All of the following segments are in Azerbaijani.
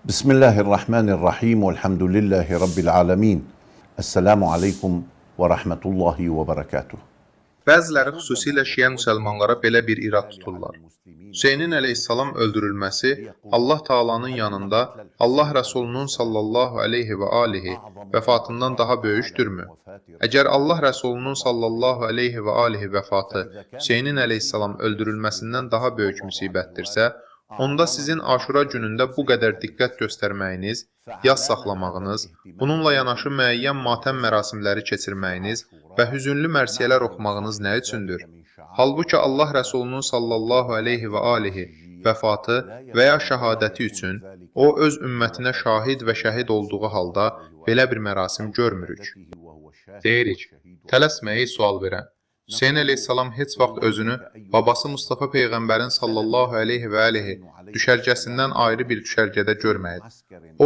Bismillahirrahmanirrahim. Elhamdülillahi Rabbil alemin. Esselamu aleykum və rahmetullahi və berekatuhu. Bəziləri xüsusilə şiə müsəlmanlara belə bir irad tuturlar. Hüseynin əleyhissalam öldürülməsi Allah Taala'nın yanında Allah Rəsulunun sallallahu aleyhi və alihi vəfatından daha böyükdürmü? Əgər Allah Rəsulunun sallallahu aleyhi və alihi vəfatı Hüseynin əleyhissalam öldürülməsindən daha böyük müsibətdirsə, onda sizin Aşura günündə bu qədər diqqət göstərməyiniz, yas saxlamağınız, bununla yanaşı müəyyən matəm mərasimləri keçirməyiniz və hüzünlü mərsiyələr oxumağınız nə üçündür? Halbuki Allah Rəsulunun sallallahu aleyhi və alihi vəfatı və ya şəhadəti üçün o öz ümmətinə şahid və şəhid olduğu halda belə bir mərasim görmürük. Deyirik, tələsməyi sual verən. Hüseyn əleyhissalam heç vaxt özünü babası Mustafa Peyğəmbərin sallallahu aleyhi və alihi düşərgəsindən ayrı bir düşərgədə görməyib.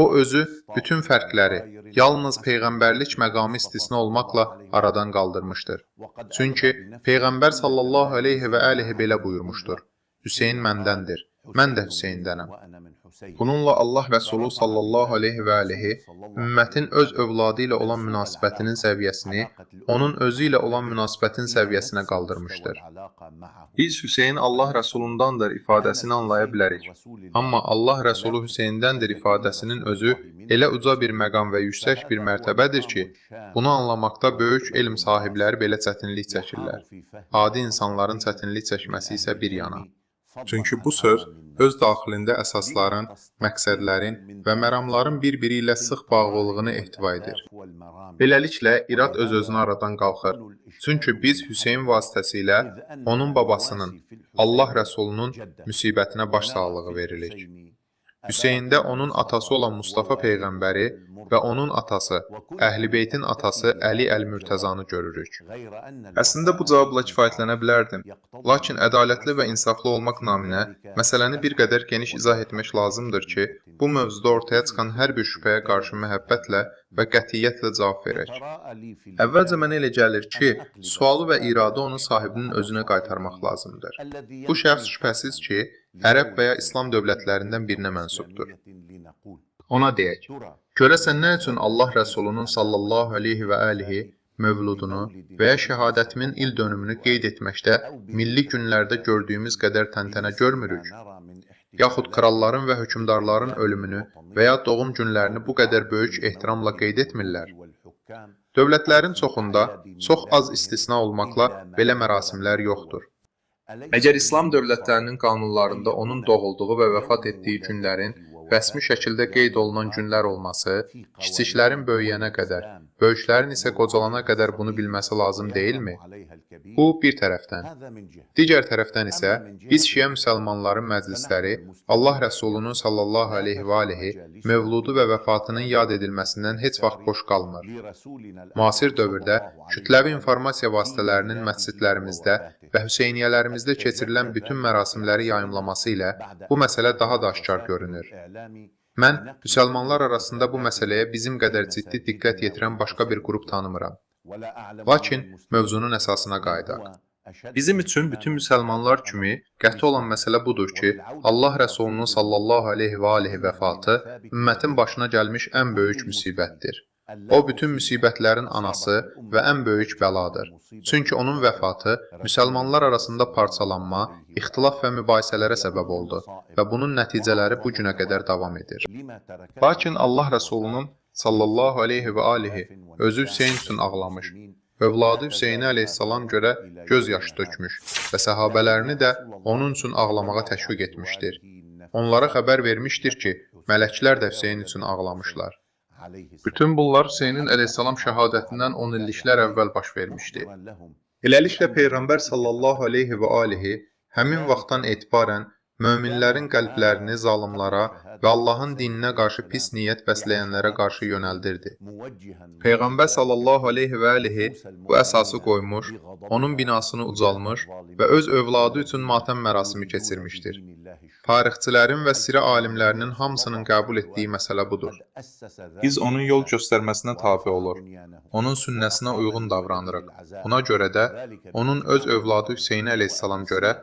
O özü bütün fərqləri yalnız Peyğəmbərlik məqamı istisna olmaqla aradan qaldırmışdır. Çünki Peyğəmbər sallallahu aleyhi və alihi belə buyurmuşdur. Hüseyn məndəndir, mən də Hüseyndənəm. Bununla Allah Rəsulu sallallahu aleyhi və alihi ümmətin öz övladı ilə olan münasibətinin səviyyəsini onun özü ilə olan münasibətin səviyyəsinə qaldırmışdır. Biz Hüseyn Allah Rəsulundandır ifadəsini anlaya bilərik. Amma Allah Rəsulu Hüseyndəndir ifadəsinin özü elə uca bir məqam və yüksək bir mərtəbədir ki, bunu anlamaqda böyük elm sahibləri belə çətinlik çəkirlər. Adi insanların çətinlik çəkməsi isə bir yana. Çünki bu söz öz daxilində əsasların, məqsədlərin və məramların bir-biri ilə sıx bağlılığını ehtiva edir. Beləliklə, irad öz-özünə aradan qalxır. Çünki biz Hüseyn vasitəsilə onun babasının, Allah Rəsulunun müsibətinə başsağlığı veririk. Hüseyndə onun atası olan Mustafa Peyğəmbəri və onun atası, Əhl-i Beytin atası Əli Əl-Mürtəzanı görürük. Əslində bu cavabla kifayətlənə bilərdim. Lakin ədalətli və insaflı olmaq naminə məsələni bir qədər geniş izah etmək lazımdır ki, bu mövzuda ortaya çıxan hər bir şübhəyə qarşı məhəbbətlə və qətiyyətlə cavab verək. Əvvəlcə mənə elə gəlir ki, sualı və iradı onun sahibinin özünə qaytarmaq lazımdır. Bu şəxs şübhəsiz ki, Ərəb və ya İslam dövlətlərindən birinə mənsubdur. Ona deyək, görəsən nə üçün Allah Rəsulunun sallallahu aleyhi və alihi mövludunu və ya şəhadətimin il dönümünü qeyd etməkdə milli günlərdə gördüyümüz qədər təntənə görmürük? Yaxud kralların və hökümdarların ölümünü və ya doğum günlərini bu qədər böyük ehtiramla qeyd etmirlər? Dövlətlərin çoxunda, çox az istisna olmaqla belə mərasimlər yoxdur. Əgər İslam dövlətlərinin qanunlarında onun doğulduğu və vəfat etdiyi günlərin rəsmi şəkildə qeyd olunan günlər olması, kiçiklərin böyüyənə qədər, böyüklərin isə qocalana qədər bunu bilməsi lazım deyilmi? Bu bir tərəfdən. Digər tərəfdən isə biz şiə müsəlmanların məclisləri Allah Rəsulunun sallallahu aleyhi və alihi mövludu və vəfatının yad edilməsindən heç vaxt boş qalmır. Müasir dövrdə kütləvi informasiya vasitələrinin məscidlərimizdə və Hüseyniyələrimizdə keçirilən bütün mərasimləri yayımlaması ilə bu məsələ daha da aşkar görünür. Mən müsəlmanlar arasında bu məsələyə bizim qədər ciddi diqqət yetirən başqa bir qrup tanımıram. Lakin mövzunun əsasına qayıdaq. Bizim üçün bütün müsəlmanlar kimi qəti olan məsələ budur ki, Allah Rəsulunun sallallahu aleyhi və alihi vəfatı ümmətin başına gəlmiş ən böyük müsibətdir. O, bütün müsibətlərin anası və ən böyük bəladır. Çünki onun vəfatı müsəlmanlar arasında parçalanma, ixtilaf və mübahisələrə səbəb oldu və bunun nəticələri bu günə qədər davam edir. Lakin Allah Rəsulunun sallallahu aleyhi və alihi özü Hüseyn üçün ağlamış, övladı Hüseyni əleyhissalam görə göz yaşı tökmüş və səhabələrini də onun üçün ağlamağa təşviq etmişdir. Onlara xəbər vermişdir ki, mələklər də Hüseyn üçün ağlamışlar. Bütün bunlar Hüseynin əleyhissalam şəhadətindən 10 illiklər əvvəl baş vermişdi. Beləliklə Peyğəmbər sallallahu aleyhi və alihi həmin vaxtdan etibarən möminlərin qəlblərini zalimlara və Allahın dininə qarşı pis niyyət bəsləyənlərə qarşı yönəldirdi. Peyğəmbər sallallahu aleyhi və alihi bu əsası qoymuş, onun binasını ucalmış və öz övladı üçün matəm mərasimi keçirmişdir. Tarixçilərin və sirə alimlərinin hamısının qəbul etdiyi məsələ budur. Biz onun yol göstərməsinə tabe olur, onun sünnəsinə uyğun davranırıq. Buna görə də onun öz övladı Hüseyn əleyhissalam görə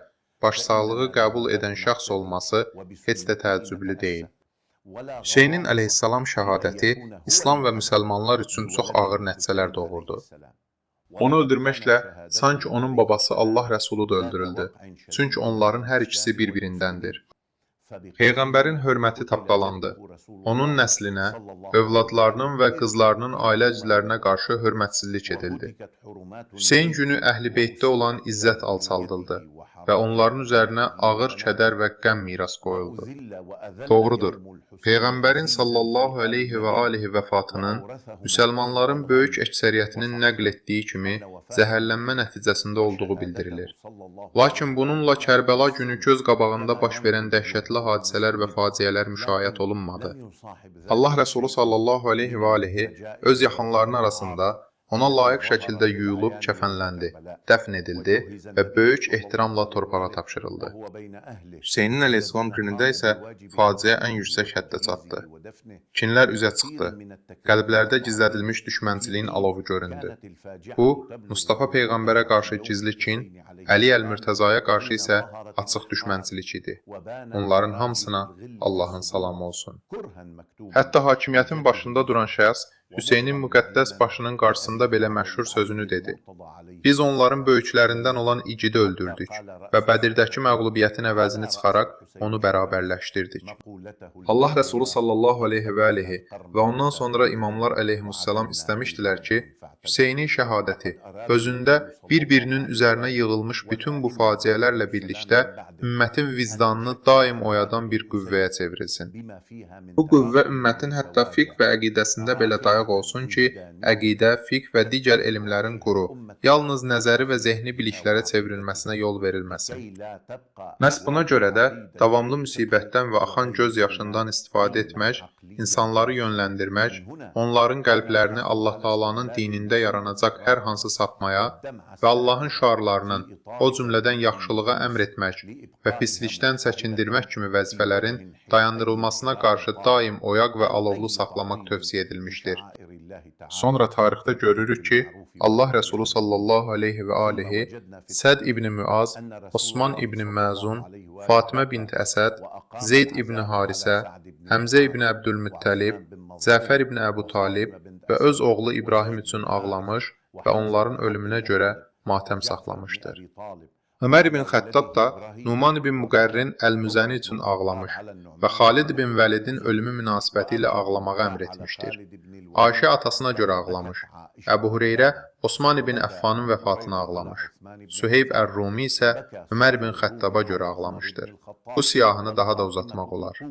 başsağlığı qəbul edən şəxs olması heç də təəccüblü deyil. Hüseynin əleyhissalam şəhadəti İslam və müsəlmanlar üçün çox ağır nəticələr doğurdu. Onu öldürməklə sanki onun babası Allah Rəsulu da öldürüldü. Çünki onların hər ikisi bir-birindəndir. Peyğəmbərin hörməti tapdalandı. Onun nəslinə, övladlarının və qızlarının ailə üzvlərinə qarşı hörmətsizlik edildi. Hüseyn günü Əhl-i Beytdə olan izzət alçaldıldı və onların üzərinə ağır kədər və qəm miras qoyuldu. Doğrudur, Peyğəmbərin sallallahu aleyhi və alihi vəfatının müsəlmanların böyük əksəriyyətinin nəql etdiyi kimi zəhərlənmə nəticəsində olduğu bildirilir. Lakin bununla Kərbəla günü göz qabağında baş verən dəhşətli hadisələr və faciələr müşahidə olunmadı. Allah Rəsulu sallallahu aleyhi və alihi öz yaxınlarının arasında ona layiq şəkildə yuyulub kəfənləndi, dəfn edildi və böyük ehtiramla torpağa tapşırıldı. Hüseynin əleyhissalam günündə isə faciə ən yüksək həddə çatdı. Kinlər üzə çıxdı. Qəlblərdə gizlədilmiş düşmənçiliyin alovu göründü. Bu, Mustafa Peyğəmbərə qarşı gizli kin, Əli Əl-Mürtəzaya qarşı isə açıq düşmənçilik idi. Onların hamısına Allahın salamı olsun. Hətta hakimiyyətin başında duran şəxs Hüseynin müqəddəs başının qarşısında belə məşhur sözünü dedi. Biz onların böyüklərindən olan igidi öldürdük və Bədirdəki məğlubiyyətin əvəzini çıxaraq onu bərabərləşdirdik. Allah Rəsulu sallallahu aleyhi və alihi və ondan sonra imamlar əleyhissalam istəmişdilər ki, Hüseynin şəhadəti özündə bir-birinin üzərinə yığılmış bütün bu faciələrlə birlikdə ümmətin vicdanını daim oyadan bir qüvvəyə çevrilsin. Bu qüvvə ümmətin hətta fiqh və əqidəsində belə dayaq olsun ki, əqidə, fiqh və digər elmlərin quru, yalnız nəzəri və zehni biliklərə çevrilməsinə yol verilməsin. Məhz buna görə də davamlı müsibətdən və axan göz yaşından istifadə etmək, insanları yönləndirmək, onların qəlblərini Allah Taala'nın dinində yaranacaq hər hansı sapmaya və Allahın şüarlarının, o cümlədən yaxşılığa əmr etmək və pislikdən çəkindirmək kimi vəzifələrin dayandırılmasına qarşı daim oyaq və alovlu saxlamaq tövsiyə edilmişdir. Sonra tarixdə görürük ki, Allah Rəsulu sallallahu aleyhi və alihi Səd ibn Müaz, Osman ibn Məzun, Fatimə bint Əsəd, Zeyd ibn Harisə, Həmzə ibn Əbdülmüttəlib, Cəfər ibn Əbu Talib və öz oğlu İbrahim üçün ağlamış və onların ölümünə görə matəm saxlamışdır. Ömər ibn Xəttab da Numan ibn Müqərrin Əl-Müzəni üçün ağlamış və Xalid ibn Vəlidin ölümü münasibəti ilə ağlamağa əmr etmişdir. Ayşə atasına görə ağlamış. Əbu Hüreyrə Osman ibn Əffanın vəfatına ağlamış. Süheyb Ər-Rumi isə Ömər ibn Xəttaba görə ağlamışdır. Bu siyahını daha da uzatmaq olar.